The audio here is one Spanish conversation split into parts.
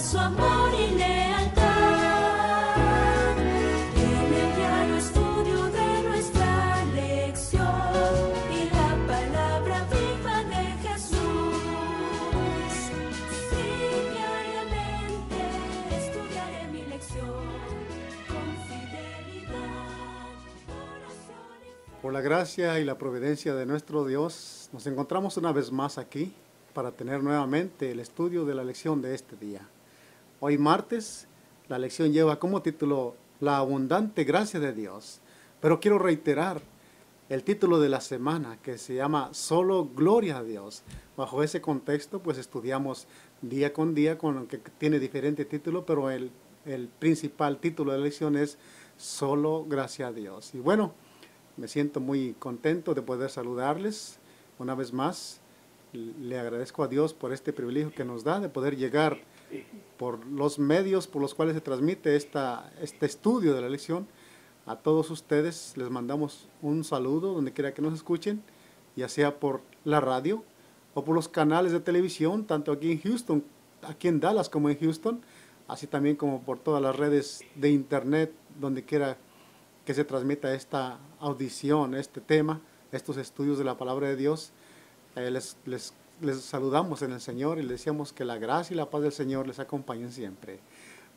su amor y lealtad. En el diario estudio de nuestra lección y la palabra viva de Jesús. Sí, diariamente estudiaré mi lección con fidelidad, oración y fe. Por la gracia y la providencia de nuestro Dios, nos encontramos una vez más aquí para tener nuevamente el estudio de la lección de este día. Hoy martes, la lección lleva como título La abundante gracia de Dios. Pero quiero reiterar el título de la semana, que se llama Solo Gloria a Dios. Bajo ese contexto, pues estudiamos día con día, que tiene diferente título, pero el principal título de la lección es Solo Gracia a Dios. Y bueno, me siento muy contento de poder saludarles una vez más. Le agradezco a Dios por este privilegio que nos da de poder llegar por los medios por los cuales se transmite este estudio de la lección. A todos ustedes les mandamos un saludo donde quiera que nos escuchen, ya sea por la radio o por los canales de televisión, tanto aquí en Houston, aquí en Dallas como en Houston, así también como por todas las redes de internet, donde quiera que se transmita esta audición, este tema, estos estudios de la palabra de Dios. Les saludamos en el Señor y les deseamos que la gracia y la paz del Señor les acompañen siempre.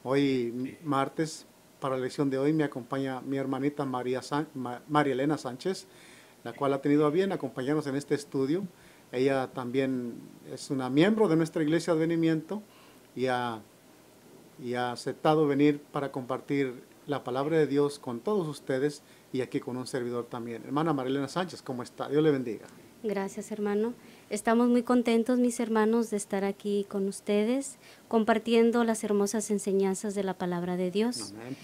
Hoy, martes, para la lección de hoy, me acompaña mi hermanita María Elena Sánchez, la cual ha tenido a bien acompañarnos en este estudio. Ella también es una miembro de nuestra Iglesia de Advenimiento y ha aceptado venir para compartir la palabra de Dios con todos ustedes y aquí con un servidor también. Hermana María Elena Sánchez, ¿cómo está? Dios le bendiga. Gracias, hermano. Estamos muy contentos, mis hermanos, de estar aquí con ustedes, compartiendo las hermosas enseñanzas de la palabra de Dios. Amén.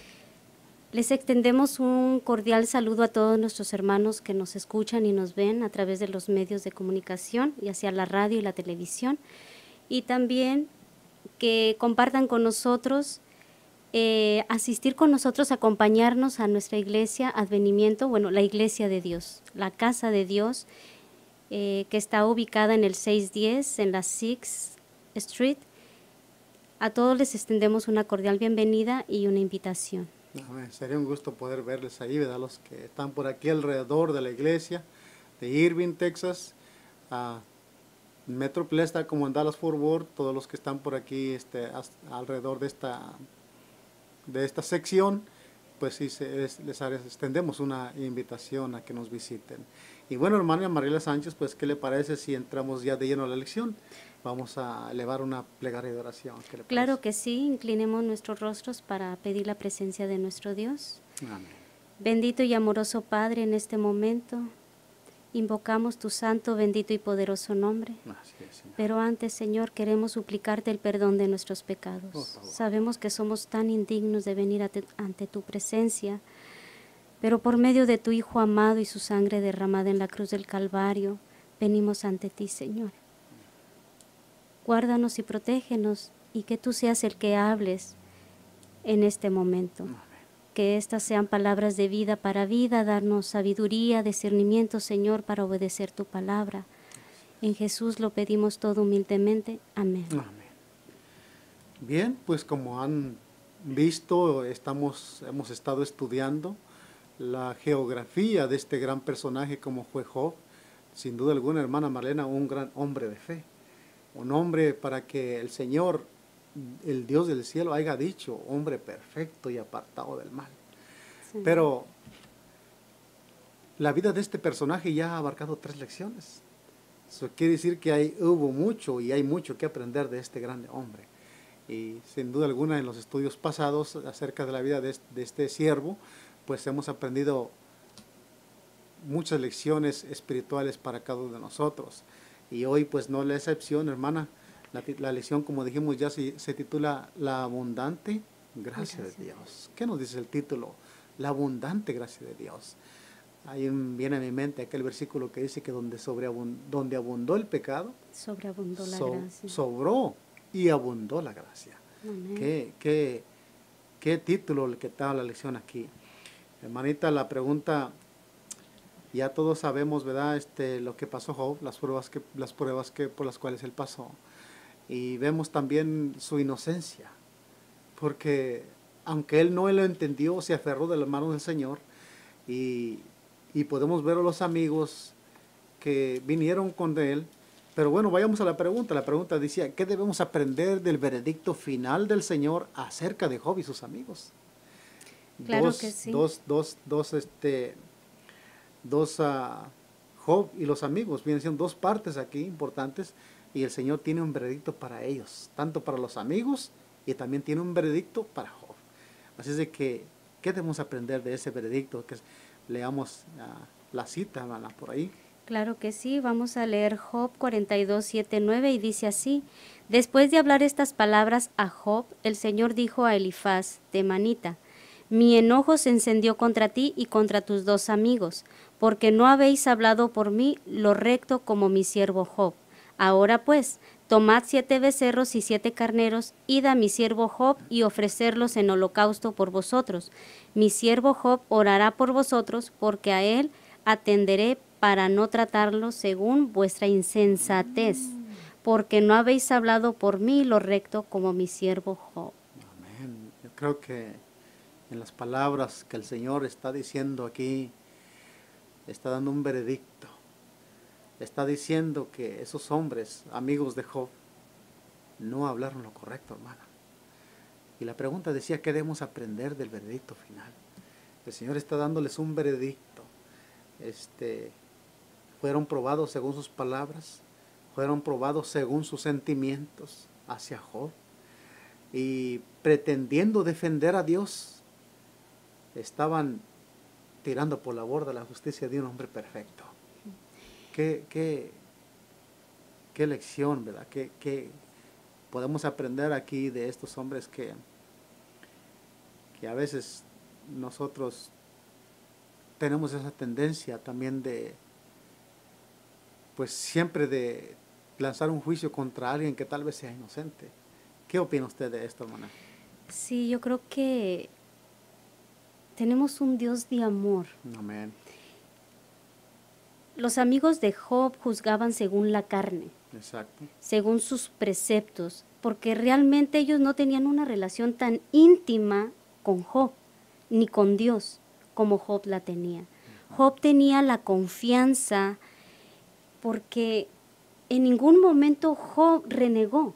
Les extendemos un cordial saludo a todos nuestros hermanos que nos escuchan y nos ven a través de los medios de comunicación, ya sea la radio y la televisión, y también que compartan con nosotros, asistir con nosotros, acompañarnos a nuestra iglesia, Advenimiento, bueno, la Iglesia de Dios, la Casa de Dios, que está ubicada en el 610 en la 6th Street. A todos les extendemos una cordial bienvenida y una invitación. Amén. Sería un gusto poder verles ahí, ¿verdad? Los que están por aquí alrededor de la iglesia de Irving, Texas. Metroplex está como en Dallas Fort Worth. Todos los que están por aquí alrededor de esta sección, pues sí, les extendemos una invitación a que nos visiten. Y bueno, hermana Mariela Sánchez, pues ¿qué le parece si entramos ya de lleno a la lección? Vamos a elevar una plegaria de oración. ¿Qué le parece? Claro que sí, inclinemos nuestros rostros para pedir la presencia de nuestro Dios. Amén. Bendito y amoroso Padre, en este momento invocamos tu santo, bendito y poderoso nombre. Así es, Señor. Pero antes, Señor, queremos suplicarte el perdón de nuestros pecados. Por favor. Sabemos que somos tan indignos de venir ante tu presencia, pero por medio de tu Hijo amado y su sangre derramada en la cruz del Calvario, venimos ante ti, Señor. Guárdanos y protégenos, y que tú seas el que hables en este momento. Amén. Que estas sean palabras de vida, darnos sabiduría, discernimiento, Señor, para obedecer tu palabra. En Jesús lo pedimos todo humildemente. Amén. Amén. Bien, pues como han visto, hemos estado estudiando la geografía de este gran personaje como fue Job. Sin duda alguna, hermana Marlena, un gran hombre de fe. Un hombre para que el Señor, el Dios del cielo, haya dicho, hombre perfecto y apartado del mal. Sí. Pero la vida de este personaje ya ha abarcado 3 lecciones. Eso quiere decir que hubo mucho y hay mucho que aprender de este grande hombre. Y sin duda alguna en los estudios pasados acerca de la vida de este siervo, pues hemos aprendido muchas lecciones espirituales para cada uno de nosotros. Y hoy pues no es la excepción, hermana. La lección, como dijimos ya, se titula La abundante gracia de Dios. ¿Qué nos dice el título? La abundante gracia de Dios. Ahí viene a mi mente aquel versículo que dice que donde abundó el pecado, Sobreabundó la gracia. sobró y abundó la gracia. Amén. ¿Qué título el que da la lección aquí? Hermanita, la pregunta, ya todos sabemos, ¿verdad? Lo que pasó Job, las pruebas por las cuales él pasó. y vemos también su inocencia, porque aunque él no lo entendió, se aferró de las manos del Señor, y podemos ver a los amigos que vinieron con él. Pero bueno, vayamos a la pregunta. La pregunta decía, ¿qué debemos aprender del veredicto final del Señor acerca de Job y sus amigos? Claro que sí. Job y los amigos vienen siendo dos partes aquí importantes, y el Señor tiene un veredicto para ellos, tanto para los amigos, y también tiene un veredicto para Job. Así es de que, ¿qué debemos aprender de ese veredicto? Que leamos la cita, hermana, por ahí. Claro que sí, vamos a leer Job 42, 7, 9 y dice así: Después de hablar estas palabras a Job, el Señor dijo a Elifaz, temanita: Mi enojo se encendió contra ti y contra tus dos amigos, porque no habéis hablado por mí lo recto como mi siervo Job. Ahora pues, tomad 7 becerros y 7 carneros, id a mi siervo Job y ofrecerlos en holocausto por vosotros. Mi siervo Job orará por vosotros, porque a él atenderé para no tratarlo según vuestra insensatez, porque no habéis hablado por mí lo recto como mi siervo Job. Amén. Yo creo que en las palabras que el Señor está diciendo aquí, está dando un veredicto. Está diciendo que esos hombres, amigos de Job, no hablaron lo correcto, hermana. Y la pregunta decía, ¿qué debemos aprender del veredicto final? El Señor está dándoles un veredicto. Fueron probados según sus palabras, fueron probados según sus sentimientos hacia Job, y pretendiendo defender a Dios, estaban tirando por la borda la justicia de un hombre perfecto. Qué lección, ¿verdad? ¿Qué podemos aprender aquí de estos hombres que a veces nosotros tenemos esa tendencia también de, pues siempre de lanzar un juicio contra alguien que tal vez sea inocente? ¿Qué opina usted de esto, hermana? Sí, yo creo que tenemos un Dios de amor. Amén. Los amigos de Job juzgaban según la carne, Exacto. según sus preceptos, porque realmente ellos no tenían una relación tan íntima con Job, ni con Dios, como Job la tenía. Job tenía la confianza, porque en ningún momento Job renegó.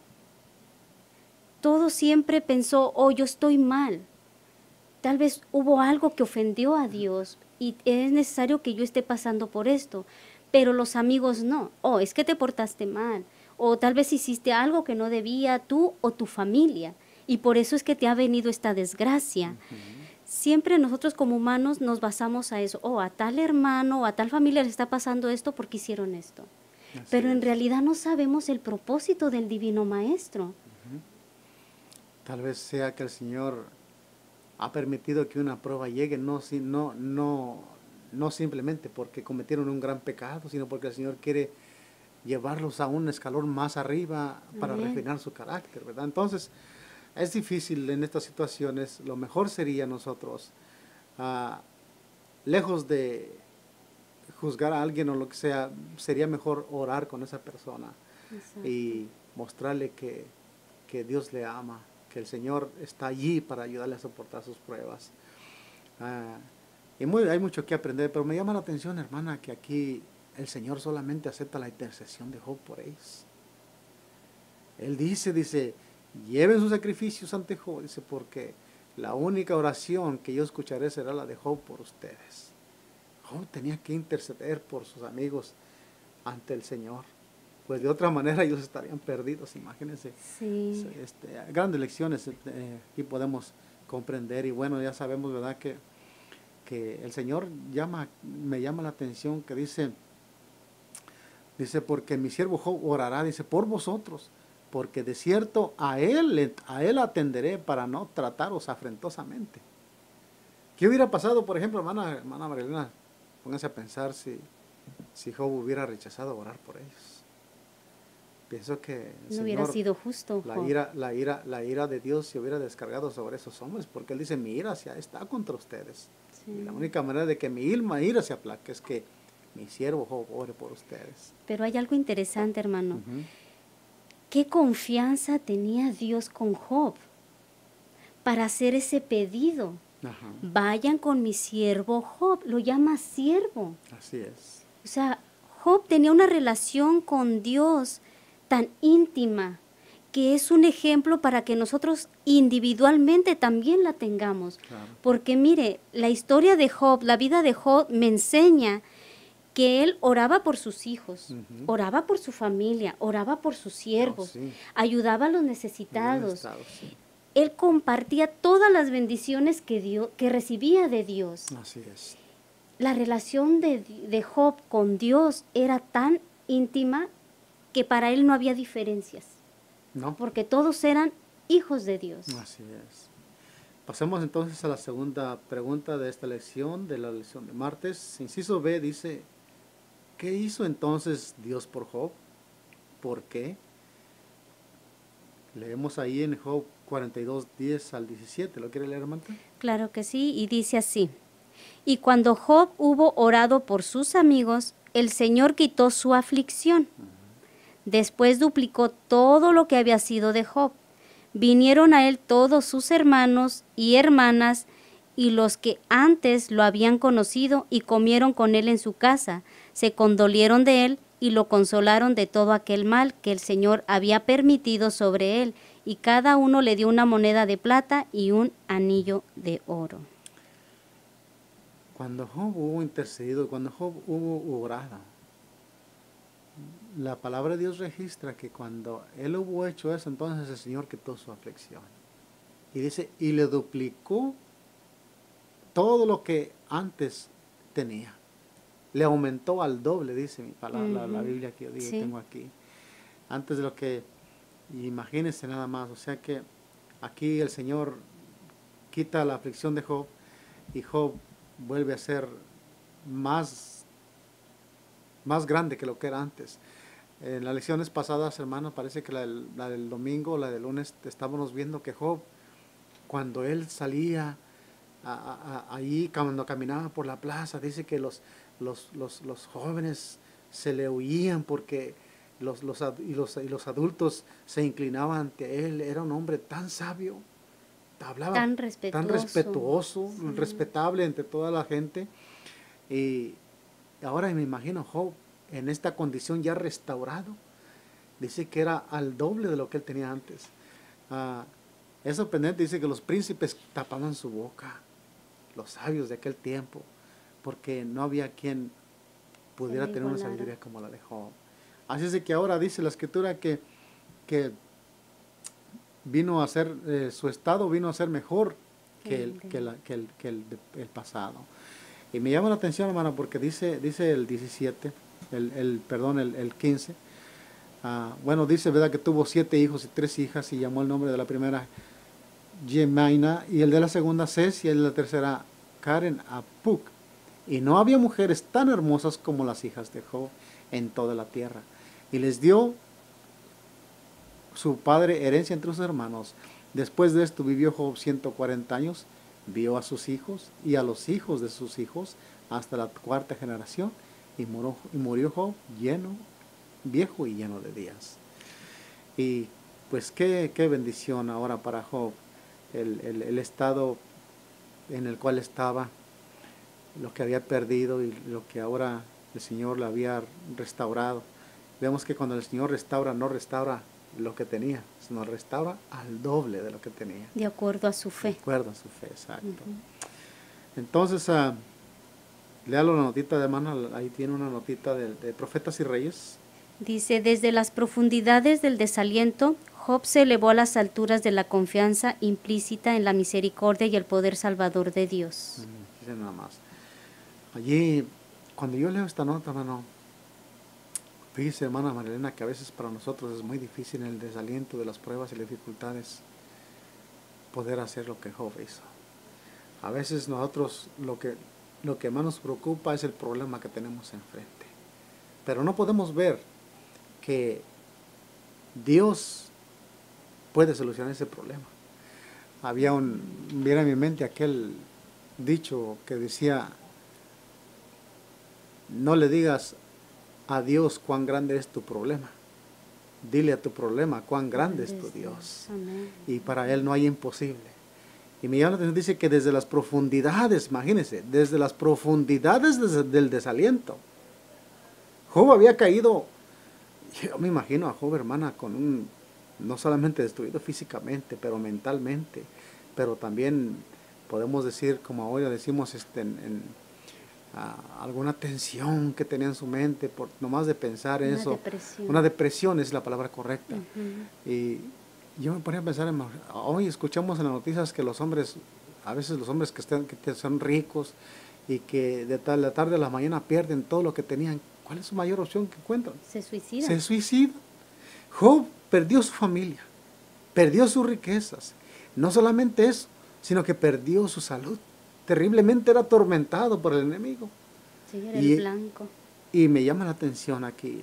Todo siempre pensó, oh, yo estoy mal. Tal vez hubo algo que ofendió a Dios y es necesario que yo esté pasando por esto. Pero los amigos no. Oh, es que te portaste mal. O tal vez hiciste algo que no debía tú o tu familia. Y por eso es que te ha venido esta desgracia. Siempre nosotros como humanos nos basamos a eso. Oh, a tal hermano o a tal familia le está pasando esto porque hicieron esto. Así Pero en es. realidad no sabemos el propósito del Divino Maestro. Tal vez sea que el Señor ha permitido que una prueba llegue, no simplemente porque cometieron un gran pecado, sino porque el Señor quiere llevarlos a un escalón más arriba para Amén. refinar su carácter, ¿verdad? Entonces, es difícil en estas situaciones. Lo mejor sería nosotros, lejos de juzgar a alguien o lo que sea, sería mejor orar con esa persona Exacto. y mostrarle que Dios le ama, que el Señor está allí para ayudarle a soportar sus pruebas. Hay mucho que aprender, pero me llama la atención, hermana, que aquí el Señor solamente acepta la intercesión de Job por ellos. Él dice, lleven sus sacrificios ante Job, dice, porque la única oración que yo escucharé será la de Job por ustedes. Job tenía que interceder por sus amigos ante el Señor. Pues de otra manera ellos estarían perdidos, imagínense. Sí. Grandes lecciones aquí podemos comprender, y bueno, ya sabemos, ¿verdad?, que el Señor me llama la atención que dice, porque mi siervo Job orará, dice, por vosotros, porque de cierto a él atenderé para no trataros afrentosamente. ¿Qué hubiera pasado, por ejemplo, hermana Marilena? Pónganse a pensar si Job hubiera rechazado orar por ellos. Pienso que el No hubiera Señor, sido justo, Job. la ira de Dios se hubiera descargado sobre esos hombres, porque Él dice, mi ira está contra ustedes. Sí. Y la única manera de que mi ira se aplaque es que mi siervo Job ore por ustedes. Pero hay algo interesante, hermano, qué confianza tenía Dios con Job para hacer ese pedido. Ajá. Vayan con mi siervo Job, lo llama siervo. Así es. O sea, Job tenía una relación con Dios tan íntima que es un ejemplo para que nosotros individualmente también la tengamos. Claro. Porque mire, la historia de Job, la vida de Job me enseña que él oraba por sus hijos, Ujú. oraba por su familia, oraba por sus siervos, sí. ayudaba a los Bien necesitados. estado, sí. Él compartía todas las bendiciones que recibía de Dios. Así es. La relación de Job con Dios era tan íntima que para él no había diferencias, ¿No? porque todos eran hijos de Dios. Así es. Pasemos entonces a la segunda pregunta de esta lección, de la lección de martes. Inciso B dice, ¿qué hizo entonces Dios por Job? ¿Por qué? Leemos ahí en Job 42, 10 al 17. ¿Lo quiere leer, Marta? Claro que sí, y dice así: y cuando Job hubo orado por sus amigos, el Señor quitó su aflicción. Después duplicó todo lo que había sido de Job. Vinieron a él todos sus hermanos y hermanas y los que antes lo habían conocido y comieron con él en su casa. Se condolieron de él y lo consolaron de todo aquel mal que el Señor había permitido sobre él, y cada uno le dio una moneda de plata y un anillo de oro. Cuando Job hubo intercedido, cuando Job hubo orado, la palabra de Dios registra que cuando él hubo hecho eso, entonces el Señor quitó su aflicción. Y dice, y le duplicó todo lo que antes tenía. Le aumentó al doble, dice mi palabra, la Biblia que yo digo, Sí. tengo aquí. Antes de lo que, imagínense nada más, o sea que aquí el Señor quita la aflicción de Job y Job vuelve a ser más grande que lo que era antes. En las lecciones pasadas, hermanos, parece que la del domingo, la del lunes, estábamos viendo que Job, cuando él salía allí, cuando caminaba por la plaza, dice que los jóvenes se le huían porque los adultos se inclinaban ante él. Era un hombre tan sabio, hablaba Tan tan respetuoso. respetuoso, Sí. respetable entre toda la gente. Y ahora me imagino Job en esta condición ya restaurado. Dice que era al doble de lo que él tenía antes. Es sorprendente, dice que los príncipes tapaban su boca, los sabios de aquel tiempo, porque no había quien pudiera tener una sabiduría como la de Job. Así es de que ahora dice la escritura que vino a ser, su estado vino a ser mejor que el pasado. Y me llama la atención, hermano, porque dice el 17, el 15, bueno, dice, ¿verdad?, que tuvo 7 hijos y 3 hijas, y llamó el nombre de la primera Jemaina, y el de la segunda Ces, y el de la tercera Karen Apuk. Y no había mujeres tan hermosas como las hijas de Job en toda la tierra. Y les dio su padre herencia entre sus hermanos. Después de esto vivió Job 140 años, vio a sus hijos y a los hijos de sus hijos hasta la 4ª generación, y murió Job viejo y lleno de días. Y pues qué bendición ahora para Job, el estado en el cual estaba, lo que había perdido y lo que ahora el Señor le había restaurado. Vemos que cuando el Señor restaura, no restaura lo que tenía, sino restaura al doble de lo que tenía. De acuerdo a su fe. De acuerdo a su fe, exacto. Entonces, léalo la notita de mano, ahí tiene una notita de Profetas y Reyes. Dice, desde las profundidades del desaliento, Job se elevó a las alturas de la confianza implícita en la misericordia y el poder salvador de Dios. Dice nada más. Allí, cuando yo leo esta nota, hermano, fíjese, hermana Marilena, que a veces para nosotros es muy difícil en el desaliento de las pruebas y las dificultades poder hacer lo que Job hizo. A veces nosotros lo que más nos preocupa es el problema que tenemos enfrente. Pero no podemos ver que Dios puede solucionar ese problema. Viene a mi mente aquel dicho que decía, no le digas a Dios cuán grande es tu problema, Dile a tu problema cuán grande es tu Dios. Amén. Y para Él no hay imposible. Y me llama la atención, dice que desde las profundidades, imagínense, desde las profundidades del desaliento, Job había caído. Yo me imagino a Job, hermana, no solamente destruido físicamente, pero mentalmente, pero también podemos decir, como ahora decimos, alguna tensión que tenía en su mente, por nomás de pensar en eso. Depresión. Una depresión es la palabra correcta. Ujú. Y yo me ponía a pensar, hoy escuchamos en las noticias que los hombres, a veces los hombres que son ricos y que de la tarde a la mañana pierden todo lo que tenían, ¿cuál es su mayor opción que encuentran? Se suicida. Se suicida. Job perdió su familia, perdió sus riquezas. No solamente eso, sino que perdió su salud. Terriblemente era atormentado por el enemigo. Sí, era el blanco. Y me llama la atención aquí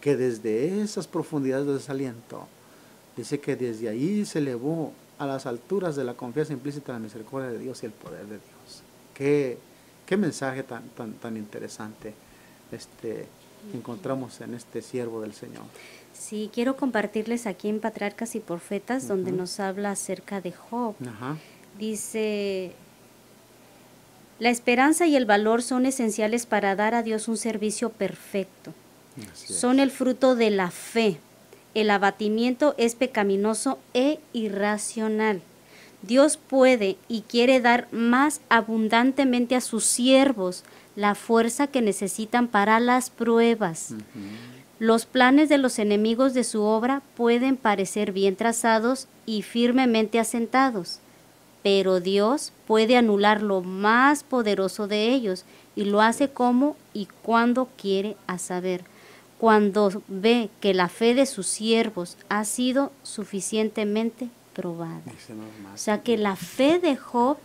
que desde esas profundidades de desaliento, dice que desde ahí se elevó a las alturas de la confianza implícita en la misericordia de Dios y el poder de Dios. Qué mensaje tan interesante encontramos en este siervo del Señor. Sí, quiero compartirles aquí en Patriarcas y Profetas, donde Ujú. nos habla acerca de Job. Ajá. Dice: la esperanza y el valor son esenciales para dar a Dios un servicio perfecto. Así Son es. el fruto de la fe. El abatimiento es pecaminoso e irracional. Dios puede y quiere dar más abundantemente a sus siervos la fuerza que necesitan para las pruebas. Ujú. Los planes de los enemigos de su obra pueden parecer bien trazados y firmemente asentados, pero Dios puede anular lo más poderoso de ellos y lo hace como y cuando quiere, a saber, cuando ve que la fe de sus siervos ha sido suficientemente probada. Dice O sea que la fe de Job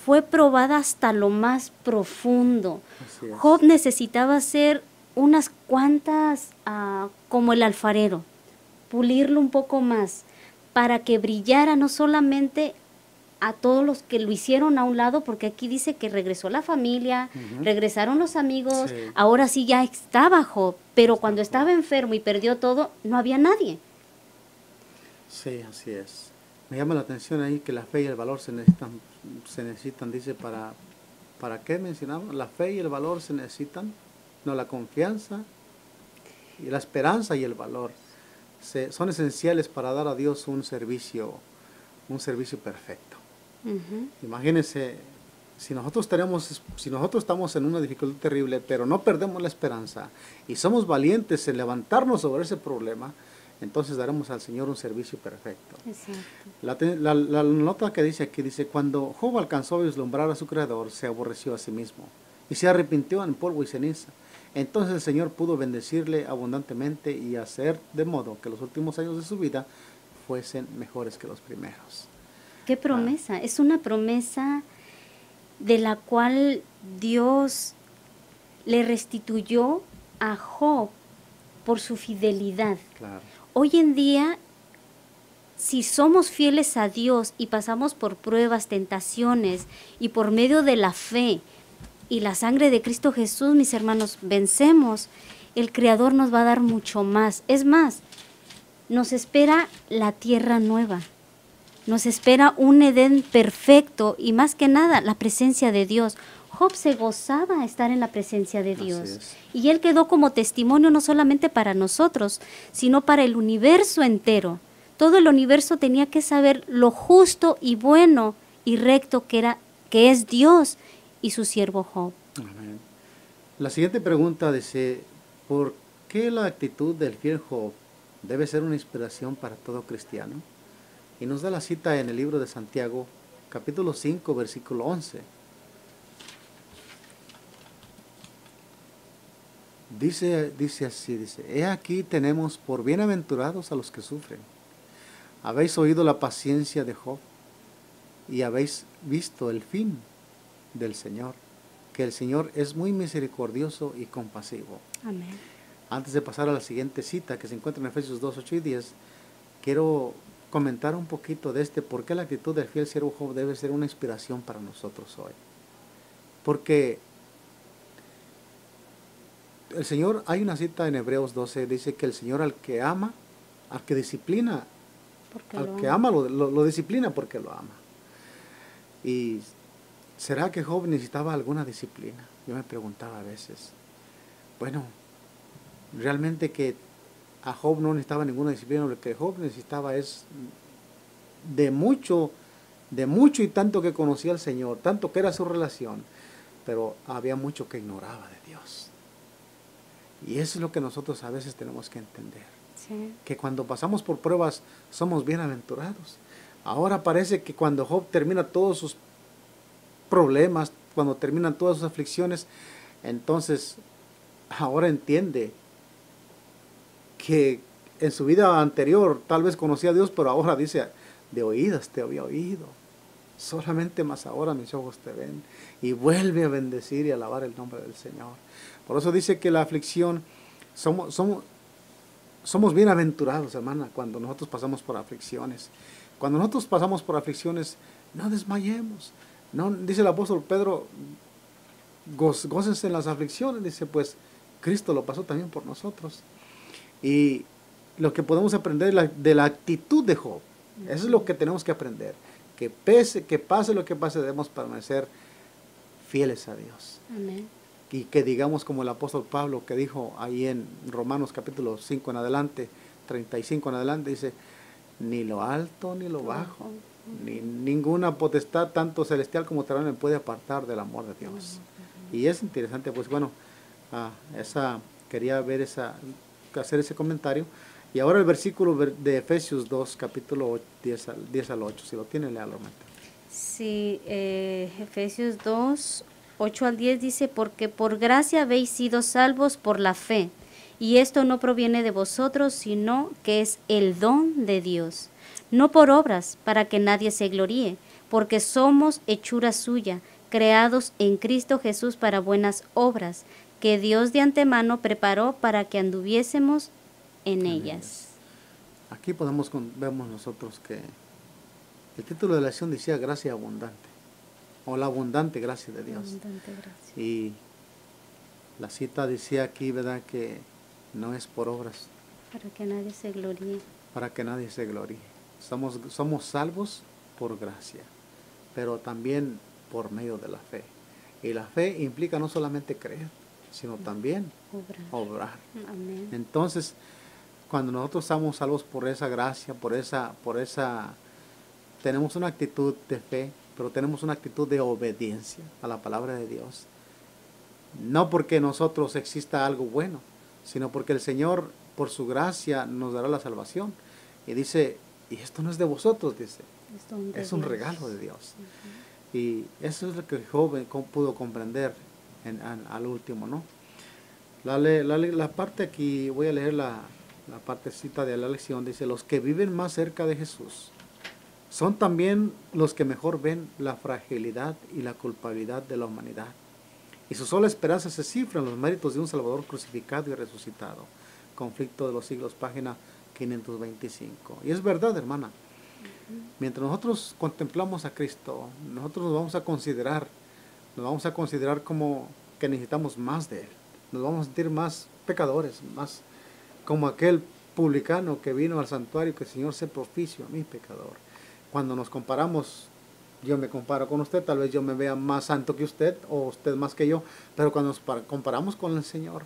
fue probada hasta lo más profundo. Así es. Job necesitaba hacer unas cuantas, como el alfarero, pulirlo un poco más para que brillara no solamente a todos los que lo hicieron a un lado, porque aquí dice que regresó la familia, Ujú. regresaron los amigos, Sí. ahora sí ya estaba Job, pero cuando estaba enfermo y perdió todo, no había nadie. Sí, así es. Me llama la atención ahí que la fe y el valor se necesitan, dice, ¿para qué mencionamos? La fe y el valor se necesitan, no, la confianza y la esperanza y el valor son esenciales para dar a Dios un servicio perfecto. Ujú. Imagínense, si nosotros estamos en una dificultad terrible, pero no perdemos la esperanza y somos valientes en levantarnos sobre ese problema, entonces daremos al Señor un servicio perfecto. Exacto. La nota que dice aquí, dice, cuando Job alcanzó a vislumbrar a su Creador, se aborreció a sí mismo y se arrepintió en polvo y ceniza. Entonces el Señor pudo bendecirle abundantemente y hacer de modo que los últimos años de su vida fuesen mejores que los primeros. ¿Qué promesa? Es una promesa de la cual Dios le restituyó a Job por su fidelidad. Claro. Hoy en día, si somos fieles a Dios y pasamos por pruebas, tentaciones, y por medio de la fe y la sangre de Cristo Jesús, mis hermanos, vencemos, el Creador nos va a dar mucho más. Es más, nos espera la tierra nueva. Nos espera un Edén perfecto y más que nada la presencia de Dios. Job se gozaba estar en la presencia de Dios. Así es. Y él quedó como testimonio no solamente para nosotros, sino para el universo entero. Todo el universo tenía que saber lo justo y bueno y recto que es Dios y su siervo Job. Amén. La siguiente pregunta dice, ¿por qué la actitud del fiel Job debe ser una inspiración para todo cristiano? Y nos da la cita en el libro de Santiago, capítulo 5, versículo 11. Dice así, he aquí tenemos por bienaventurados a los que sufren. Habéis oído la paciencia de Job y habéis visto el fin del Señor, que el Señor es muy misericordioso y compasivo. Amén. Antes de pasar a la siguiente cita que se encuentra en Efesios 2, 8 y 10, quiero comentar un poquito de por qué la actitud del fiel siervo Job debe ser una inspiración para nosotros hoy. Porque el Señor, hay una cita en Hebreos 12, dice que el Señor al que ama, al que disciplina, Porque al lo que ama. ama lo disciplina porque lo ama. Y ¿será que Job necesitaba alguna disciplina? Yo me preguntaba a veces. Bueno, realmente que a Job no necesitaba ninguna disciplina, lo que Job necesitaba es de mucho y tanto que conocía al Señor, tanto que era su relación, pero había mucho que ignoraba de Dios. Y eso es lo que nosotros a veces tenemos que entender, Sí. que cuando pasamos por pruebas somos bienaventurados. Ahora parece que cuando Job termina todos sus problemas, cuando terminan todas sus aflicciones, entonces ahora entiende que en su vida anterior tal vez conocía a Dios, pero ahora dice, de oídas te había oído, solamente más ahora mis ojos te ven, y vuelve a bendecir y alabar el nombre del Señor. Por eso dice que la aflicción, somos bienaventurados, hermana, cuando nosotros pasamos por aflicciones. Cuando nosotros pasamos por aflicciones, no desmayemos. No, dice el apóstol Pedro, gócense en las aflicciones, dice, pues Cristo lo pasó también por nosotros. Y lo que podemos aprender de la actitud de Job, eso es lo que tenemos que aprender. Que pase lo que pase, debemos permanecer fieles a Dios. Amén. Y que digamos como el apóstol Pablo, que dijo ahí en Romanos capítulo 5 en adelante, 35 en adelante, dice, ni lo alto ni lo bajo, ni ninguna potestad, tanto celestial como terrenal, me puede apartar del amor de Dios. Y es interesante, pues bueno, quería hacer ese comentario. Y ahora el versículo de Efesios 2, capítulo 10 al 8, si lo tiene, léalo. Sí, Efesios 2, 8 al 10 dice, porque por gracia habéis sido salvos por la fe, y esto no proviene de vosotros, sino que es el don de Dios, no por obras, para que nadie se gloríe, porque somos hechura suya, creados en Cristo Jesús para buenas obras, que Dios de antemano preparó para que anduviésemos en ellas. Aquí vemos nosotros que el título de la lección decía gracia abundante, o la abundante gracia de Dios. Abundante gracia. Y la cita decía aquí, ¿verdad?, que no es por obras, Para que nadie se gloríe. para que nadie se gloríe. Somos salvos por gracia, pero también por medio de la fe. Y la fe implica no solamente creer, sino también obrar. Amén. Entonces, cuando nosotros somos salvos por esa gracia, tenemos una actitud de fe, pero tenemos una actitud de obediencia a la palabra de Dios. No porque nosotros exista algo bueno, sino porque el Señor, por su gracia, nos dará la salvación. Y dice, y esto no es de vosotros, dice, es un regalo de Dios. Y eso es lo que Job pudo comprender al último, ¿no? La parte aquí, voy a leer la partecita de la lección, dice, los que viven más cerca de Jesús son también los que mejor ven la fragilidad y la culpabilidad de la humanidad. Y su sola esperanza se cifra en los méritos de un Salvador crucificado y resucitado. Conflicto de los siglos, página 525. Y es verdad, hermana. Mientras nosotros contemplamos a Cristo, nosotros nos vamos a considerar como que necesitamos más de Él. Nos vamos a sentir más pecadores, más como aquel publicano que vino al santuario, que el Señor sea propicio a mi pecador. Cuando nos comparamos, yo me comparo con usted, tal vez yo me vea más santo que usted, o usted más que yo, pero cuando nos comparamos con el Señor,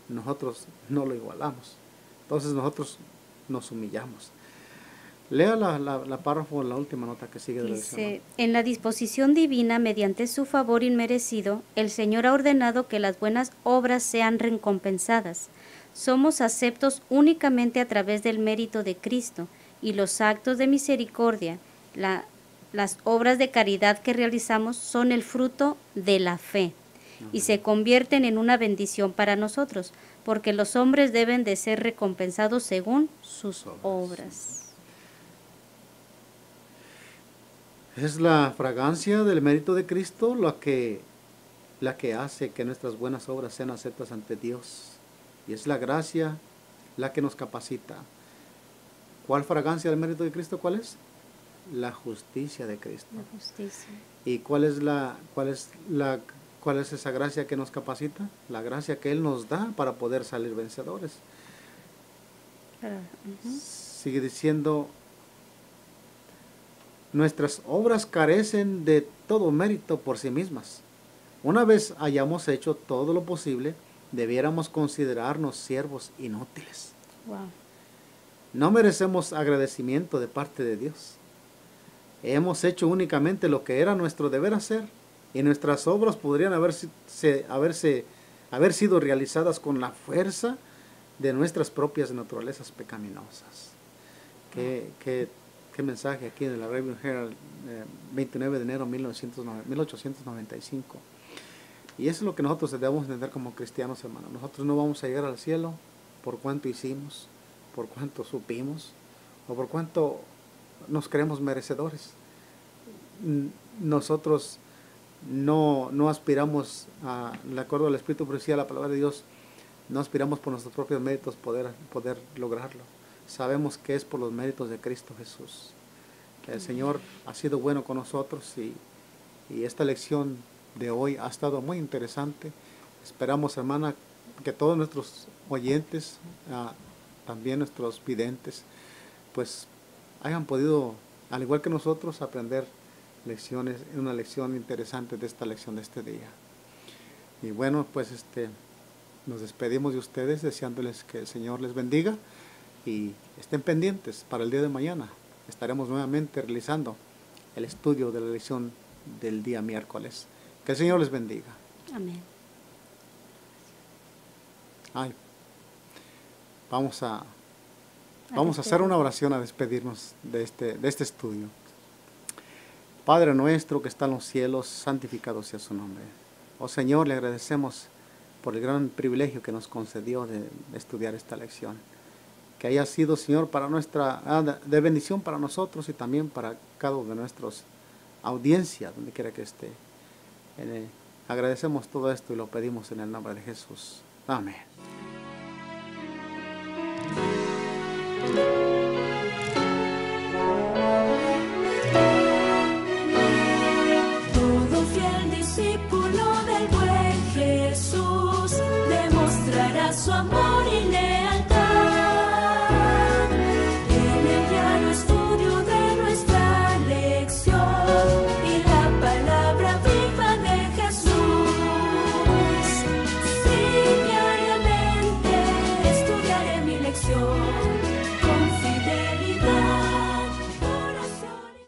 nosotros no lo igualamos. Entonces nosotros nos humillamos. Lea la párrafo, la última nota que sigue de la lección. Dice, en la disposición divina, mediante su favor inmerecido, el Señor ha ordenado que las buenas obras sean recompensadas. Somos aceptos únicamente a través del mérito de Cristo, y los actos de misericordia, las obras de caridad que realizamos son el fruto de la fe y se convierten en una bendición para nosotros, porque los hombres deben de ser recompensados según sus obras. Es la fragancia del mérito de Cristo la que hace que nuestras buenas obras sean aceptas ante Dios. Y es la gracia la que nos capacita. ¿Cuál fragancia del mérito de Cristo? ¿Cuál es? La justicia de Cristo. La justicia. ¿Y cuál es ¿Cuál es esa gracia que nos capacita? La gracia que Él nos da para poder salir vencedores. Sigue diciendo, nuestras obras carecen de todo mérito por sí mismas. Una vez hayamos hecho todo lo posible, debiéramos considerarnos siervos inútiles. Wow. No merecemos agradecimiento de parte de Dios. Hemos hecho únicamente lo que era nuestro deber hacer, y nuestras obras podrían haber sido realizadas con la fuerza de nuestras propias naturalezas pecaminosas. Qué mensaje aquí en la Review Herald, 29 de enero de 1895. Y eso es lo que nosotros debemos entender como cristianos, hermanos. Nosotros no vamos a llegar al cielo por cuánto hicimos, por cuánto supimos, o por cuánto nos creemos merecedores. Nosotros no aspiramos, de acuerdo al Espíritu Profecía, a la palabra de Dios, no aspiramos por nuestros propios méritos poder lograrlo. Sabemos que es por los méritos de Cristo Jesús. El Señor ha sido bueno con nosotros y esta lección de hoy ha estado muy interesante. Esperamos, hermana, que todos nuestros oyentes, también nuestros videntes, pues hayan podido, al igual que nosotros, aprender lecciones, una lección interesante de esta lección de este día. Y bueno, pues nos despedimos de ustedes deseándoles que el Señor les bendiga y estén pendientes para el día de mañana. Estaremos nuevamente realizando el estudio de la lección del día miércoles. Que el Señor les bendiga. Amén. Vamos a hacer una oración a despedirnos de este estudio. Padre nuestro que está en los cielos, santificado sea su nombre. Oh Señor, le agradecemos por el gran privilegio que nos concedió de estudiar esta lección. Que haya sido, Señor, de bendición para nosotros y también para cada uno de nuestros audiencia, donde quiera que esté. Agradecemos todo esto y lo pedimos en el nombre de Jesús. Amén.